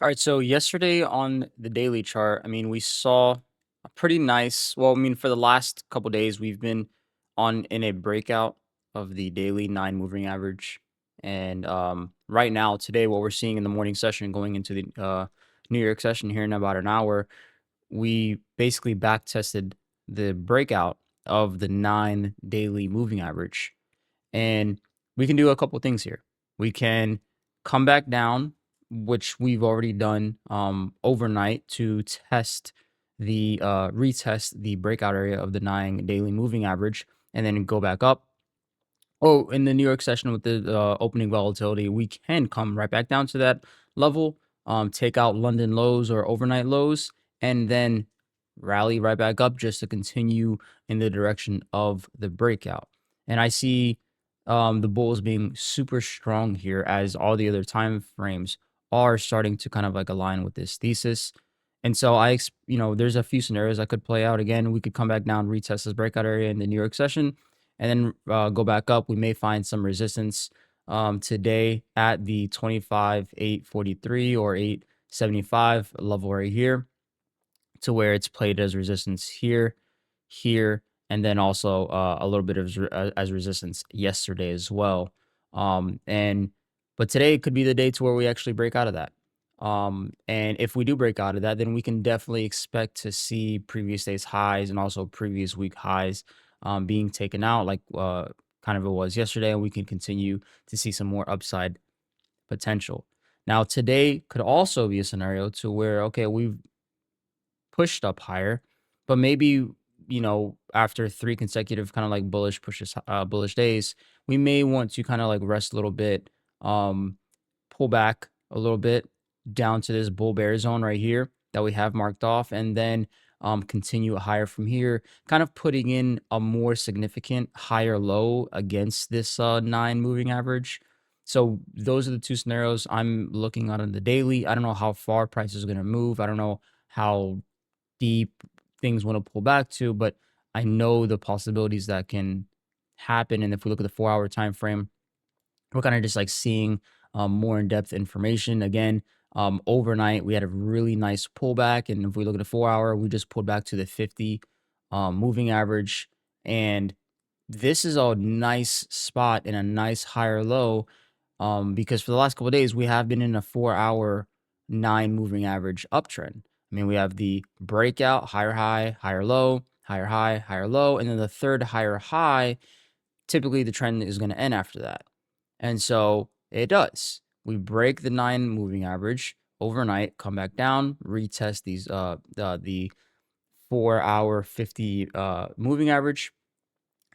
All right, so yesterday on the daily chart, we saw a pretty nice, well, for the last couple days, we've been on in a breakout of the daily 9 moving average. And right now, today, what we're seeing in the morning session going into the New York session here in about an hour, we basically back tested the breakout of the 9 daily moving average. And we can do a couple things here. We can come back down, which we've already done overnight to test the retest the breakout area of the 9 daily moving average, and then go back up. Oh, in the New York session with the opening volatility, we can come right back down to that level, take out London lows or overnight lows, and then rally right back up just to continue in the direction of the breakout. And I see the bulls being super strong here as all the other time frames are starting to kind of like align with this thesis. And so there's a few scenarios that could play out. Again, we could come back down, retest this breakout area in the New York session, and then go back up. We may find some resistance today at the 25,843 or 875 level right here, to where it's played as resistance here, here, and then also a little bit of as resistance yesterday as well. And but today could be the day to where we actually break out of that. And if we do break out of that, then we can definitely expect to see previous day's highs and also previous week highs being taken out, like kind of it was yesterday, and we can continue to see some more upside potential. Now, today could also be a scenario to where, okay, we've pushed up higher, but maybe, after 3 consecutive kind of like bullish days, we may want to kind of like rest a little bit, um, pull back a little bit down to this bull bear zone right here that we have marked off, and then continue higher from here, kind of putting in a more significant higher low against this 9 moving average. So those are the two scenarios I'm looking at on the daily. I don't know how far price is going to move. I don't know how deep things want to pull back to, but I know the possibilities that can happen. And if we look at the 4 hour time frame, we're kind of just like seeing more in-depth information. Again, overnight we had a really nice pullback, and if we look at the 4 hour, we just pulled back to the 50 moving average. And this is a nice spot and a nice higher low, because for the last couple of days we have been in a 4 hour 9 moving average uptrend. We have the breakout, higher high, higher low, higher high, higher low, and then the third higher high. Typically the trend is going to end after that. And so it does. We break the 9 moving average overnight, come back down, retest the 4 hour 50 moving average,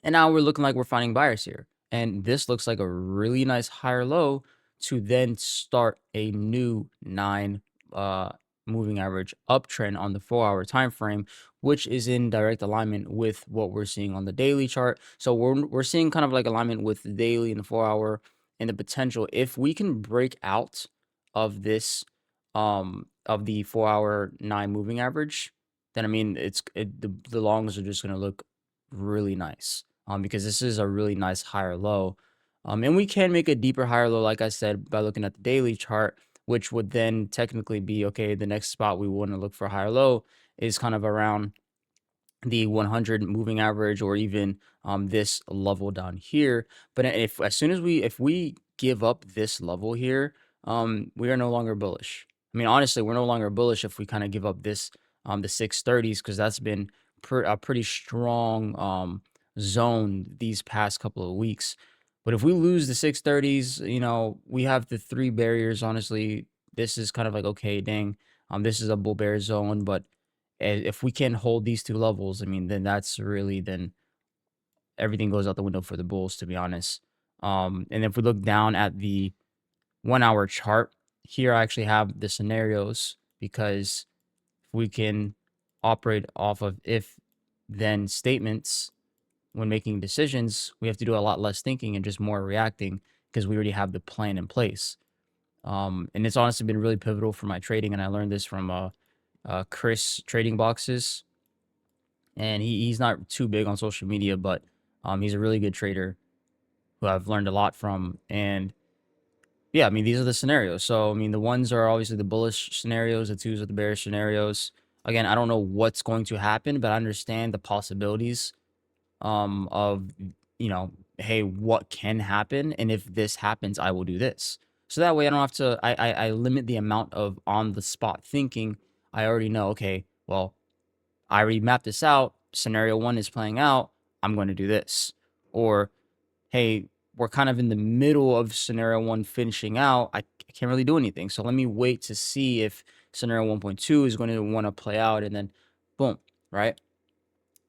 and now we're looking like we're finding buyers here. And this looks like a really nice higher low to then start a new 9 uh, moving average uptrend on the 4 hour time frame, which is in direct alignment with what we're seeing on the daily chart. So we're seeing kind of like alignment with the daily and the 4 hour, and the potential, if we can break out of this of the 4 hour 9 moving average, then the longs are just going to look really nice, because this is a really nice higher low. And we can make a deeper higher low, like I said, by looking at the daily chart, which would then technically be, okay, the next spot we want to look for a higher low is kind of around the 100 moving average, or even this level down here. But if we give up this level here, we are no longer bullish. Honestly, we're no longer bullish if we kind of give up this the 630s, because that's been a pretty strong zone these past couple of weeks. But if we lose the 630s, we have the 3 barriers. Honestly, this is kind of like, okay, dang, this is a bull bear zone, but if we can hold these 2 levels, then that's really, then everything goes out the window for the bulls, to be honest. And if we look down at the 1 hour chart, here I actually have the scenarios, because we can operate off of if then statements when making decisions. We have to do a lot less thinking and just more reacting, because we already have the plan in place. And it's honestly been really pivotal for my trading, and I learned this from Chris Trading Boxes, and he's not too big on social media, but he's a really good trader who I've learned a lot from. And Yeah, I mean, these are the scenarios. So, I mean, the ones are obviously the bullish scenarios, the twos are the bearish scenarios. Again, I don't know what's going to happen, but I understand the possibilities of, hey, what can happen? And if this happens, I will do this. So that way I don't have to, I limit the amount of on the spot thinking. I already know, okay, well, I already mapped this out. Scenario one is playing out. I'm going to do this. Or, hey, we're kind of in the middle of scenario one finishing out. I can't really do anything. So let me wait to see if scenario 1.2 is going to want to play out, and then boom, right?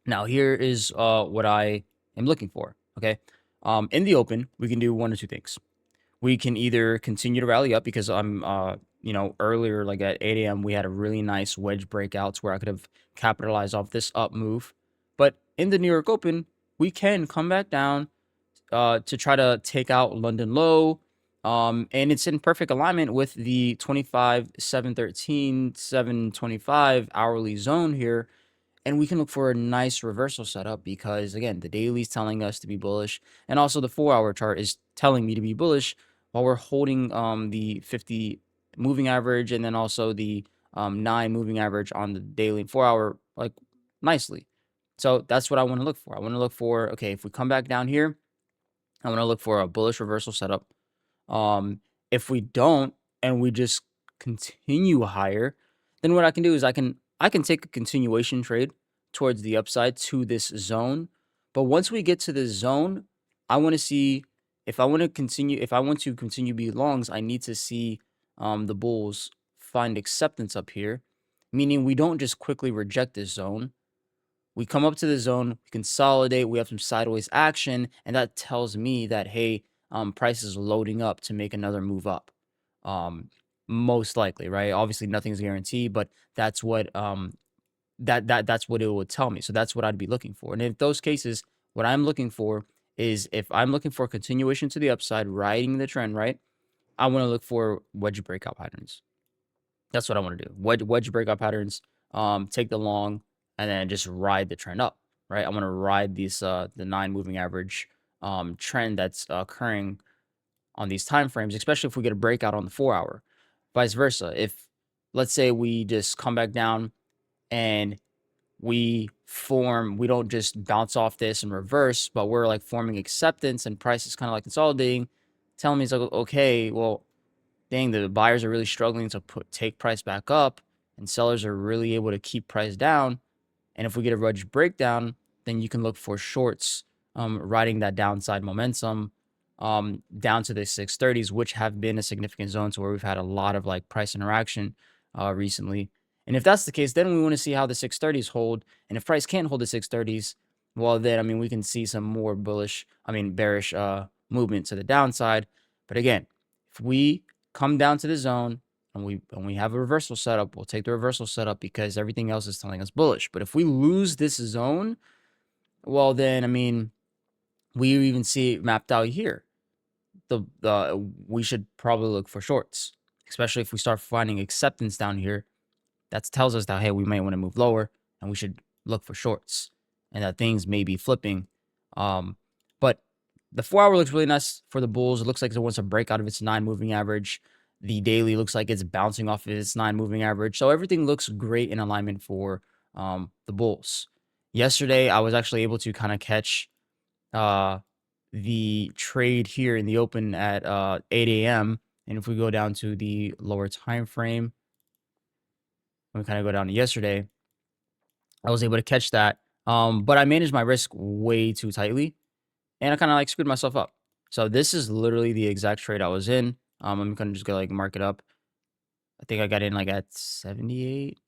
Now here is what I am looking for. Okay. In the open, we can do one or two things. We can either continue to rally up because I'm earlier, like at 8 a.m., we had a really nice wedge breakouts where I could have capitalized off this up move. But in the New York Open, we can come back down to try to take out London low. And it's in perfect alignment with the 25, 713, 725 hourly zone here. And we can look for a nice reversal setup because, again, the daily is telling us to be bullish. And also the 4-hour chart is telling me to be bullish while we're holding the 50 moving average and then also the 9 moving average on the daily and 4-hour, like, nicely. So that's what I want to look for. I want to look for, okay, if we come back down here, I want to look for a bullish reversal setup. If we don't and we just continue higher, then what I can do is I can take a continuation trade towards the upside to this zone. But once we get to this zone, I want to see if I want to continue be longs, I need to see the bulls find acceptance up here, meaning we don't just quickly reject this zone. We come up to the zone, we consolidate, we have some sideways action, and that tells me that, hey, price is loading up to make another move up. Um, Most likely, right? Obviously, nothing's guaranteed, but that's what that's what it would tell me. So that's what I'd be looking for. And in those cases, what I'm looking for is if I'm looking for continuation to the upside, riding the trend, right? I want to look for wedge breakout patterns. That's what I want to do. Wedge breakout patterns. Take the long and then just ride the trend up. Right. I want to ride these the 9 moving average trend that's occurring on these time frames, especially if we get a breakout on the 4-hour. Vice versa. If let's say we just come back down and we don't just bounce off this and reverse, but we're like forming acceptance and price is kind of like consolidating, telling me it's like, okay, well, dang, the buyers are really struggling to take price back up and sellers are really able to keep price down. And if we get a wedge breakdown, then you can look for shorts riding that downside momentum down to the 630s, which have been a significant zone to where we've had a lot of like price interaction recently. And if that's the case, then we want to see how the 630s hold. And if price can't hold the 630s, well, then, I mean, we can see some more bearish movement to the downside. But again, if we come down to the zone and we have a reversal setup, we'll take the reversal setup because everything else is telling us bullish. But if we lose this zone, well, then, I mean, we even see it mapped out here. We should probably look for shorts, especially if we start finding acceptance down here. That tells us that, hey, we might want to move lower and we should look for shorts and that things may be flipping. But the 4-hour looks really nice for the bulls. It looks like it wants to break out of its 9 moving average. The daily looks like it's bouncing off of its 9 moving average. So everything looks great in alignment for the bulls. Yesterday, I was actually able to kind of catch the trade here in the open at 8 a.m. And if we go down to the lower time frame, we kind of go down to yesterday, I was able to catch that. But I managed my risk way too tightly and I kind of like screwed myself up. So this is literally the exact trade I was in. I'm gonna just go like mark it up. I think I got in like at 78.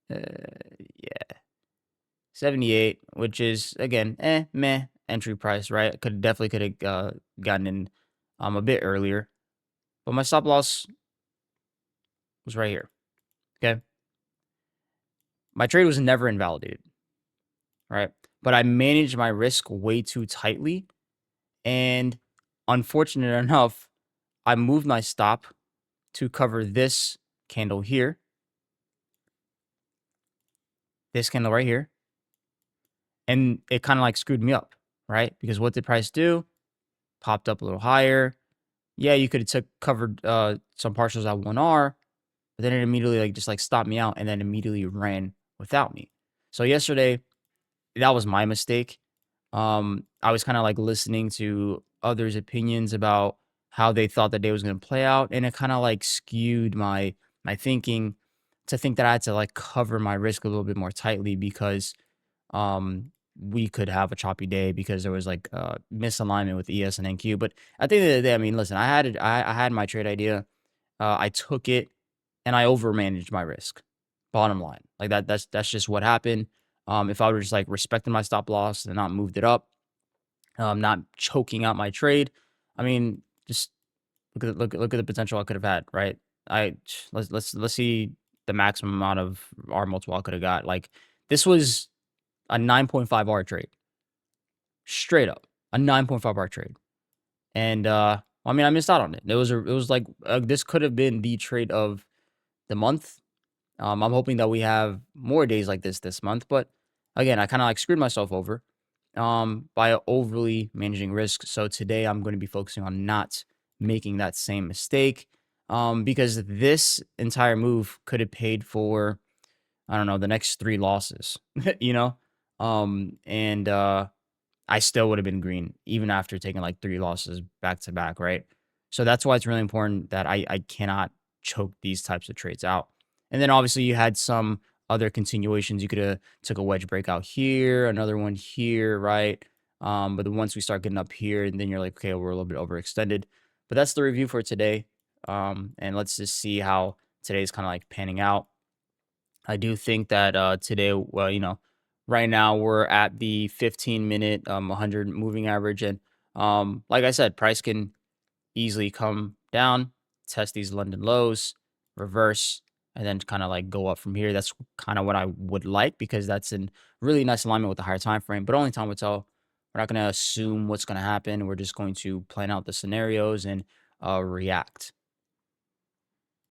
Yeah, 78, which is again, meh entry price, right? Could have gotten in a bit earlier, but my stop loss was right here. Okay, my trade was never invalidated, right? But I managed my risk way too tightly, and unfortunate enough, I moved my stop to cover this candle here, this candle right here, and it kind of like screwed me up, right? Because what did price do? Popped up a little higher, yeah, you could have took covered some partials at 1R, but then it immediately like just like stopped me out and then immediately ran without me. So yesterday, that was my mistake. I was kind of like listening to others' opinions about how they thought the day was going to play out, and it kind of like skewed my thinking to think that I had to like cover my risk a little bit more tightly because um we could have a choppy day because there was like misalignment with ES and NQ. But at the end of the day, I mean, listen, I had my trade idea. I took it and I overmanaged my risk. Bottom line, like that's just what happened. If I were just like respecting my stop loss and not moved it up, not choking out my trade, I mean, just look at the potential I could have had, right? I let's see the maximum amount of R multiple I could have got. Like this was a 9.5 R trade, straight up a 9.5 R trade, and I mean, I missed out on it. It was like this could have been the trade of the month. I'm hoping that we have more days like this month, but again, I kind of like screwed myself over by overly managing risk. So today I'm going to be focusing on not making that same mistake because this entire move could have paid for, I don't know, the next 3 losses, you know? And I still would have been green even after taking like 3 losses back to back, right? So that's why it's really important that I cannot choke these types of trades out. And then obviously you had some other continuations. You could have took a wedge breakout here, another one here, right? But then once we start getting up here, and then you're like, okay, we're a little bit overextended. But that's the review for today. And let's just see how today's kind of like panning out. I do think that today, well, right now we're at the 15-minute 100 moving average, and like I said, price can easily come down, test these London lows, reverse, and then kind of like go up from here. That's kind of what I would like because that's in really nice alignment with the higher time frame. But only time will tell. We're not going to assume what's going to happen. We're just going to plan out the scenarios and react.